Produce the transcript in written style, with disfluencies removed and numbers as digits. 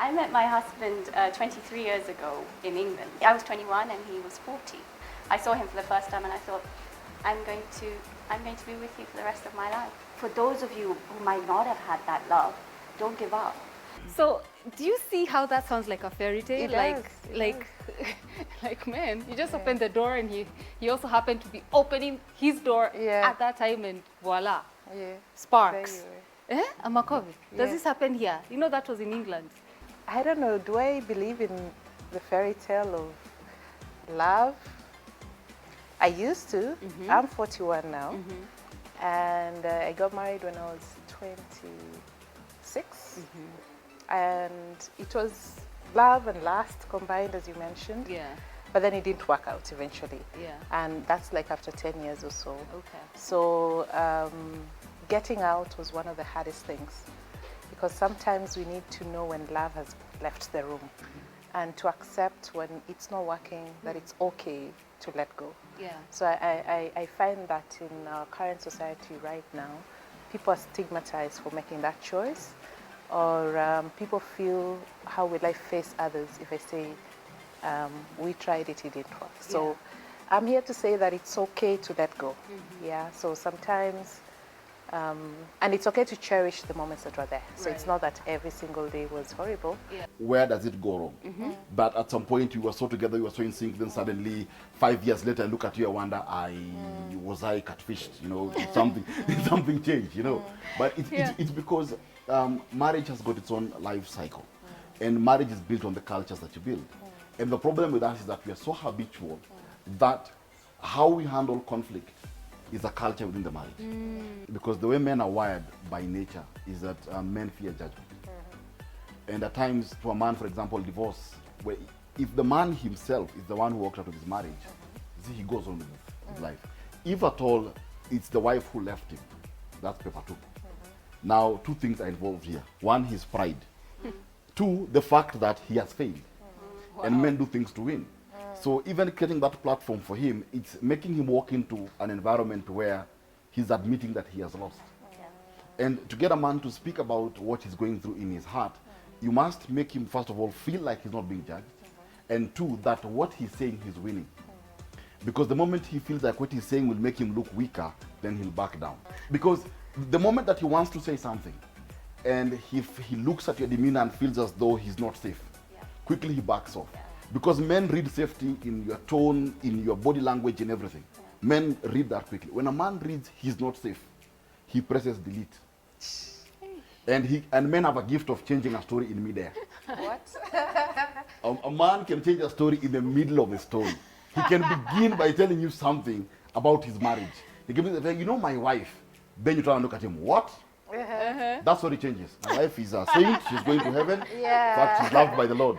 I met my husband 23 years ago in England. I was 21 and he was 40. I saw him for the first time and I thought, I'm going to be with you for the rest of my life. For those of you who might not have had that love, don't give up. So, do you see how that sounds like a fairy tale? Like man, you just opened the door and he also happened to be opening his door at that time and voila, sparks. Amakovi, does this happen here? You know that was in England. I don't know, do I believe in the fairy tale of love? I used to. I'm 41 now. And I got married when I was 26. And it was love and lust combined, as you mentioned. But then it didn't work out eventually. And that's like after 10 years or so. So getting out was one of the hardest things, because sometimes we need to know when love has left the room and to accept when it's not working, that it's okay to let go. So I find that in our current society right now, people are stigmatized for making that choice, or people feel, how will I face others if I say, we tried it, it didn't work. So I'm here to say that it's okay to let go. So sometimes, and it's okay to cherish the moments that were there. So it's not that every single day was horrible. Where does it go wrong? But at some point you were so together, you were so in sync, then suddenly 5 years later I look at you and wonder, was I catfished? You know, something changed, you know. But it's because marriage has got its own life cycle. And marriage is built on the cultures that you build. And the problem with us is that we are so habitual that how we handle conflict is a culture within the marriage. Because the way men are wired by nature is that men fear judgment. And at times, to a man, for example, divorce, where if the man himself is the one who walked out of his marriage, see, he goes on with his life. If at all it's the wife who left him, that's paper two. Now, two things are involved here. One, his pride. Two, the fact that he has failed. And men do things to win. So even creating that platform for him, it's making him walk into an environment where he's admitting that he has lost. And to get a man to speak about what he's going through in his heart, you must make him, first of all, feel like he's not being judged. And two, that what he's saying, he's winning. Because the moment he feels like what he's saying will make him look weaker, then he'll back down. Because the moment that he wants to say something, and if he looks at your demeanor and feels as though he's not safe, quickly he backs off. Because men read safety in your tone, in your body language, in everything. Men read that quickly. When a man reads he's not safe, he presses delete. And men have a gift of changing a story in midair. What? A man can change a story in the middle of a story. He can begin by telling you something about his marriage. He can be, you know my wife. Then you try and look at him, what? That's what it changes. My wife is a saint, she's going to heaven. In fact, she's loved by the Lord.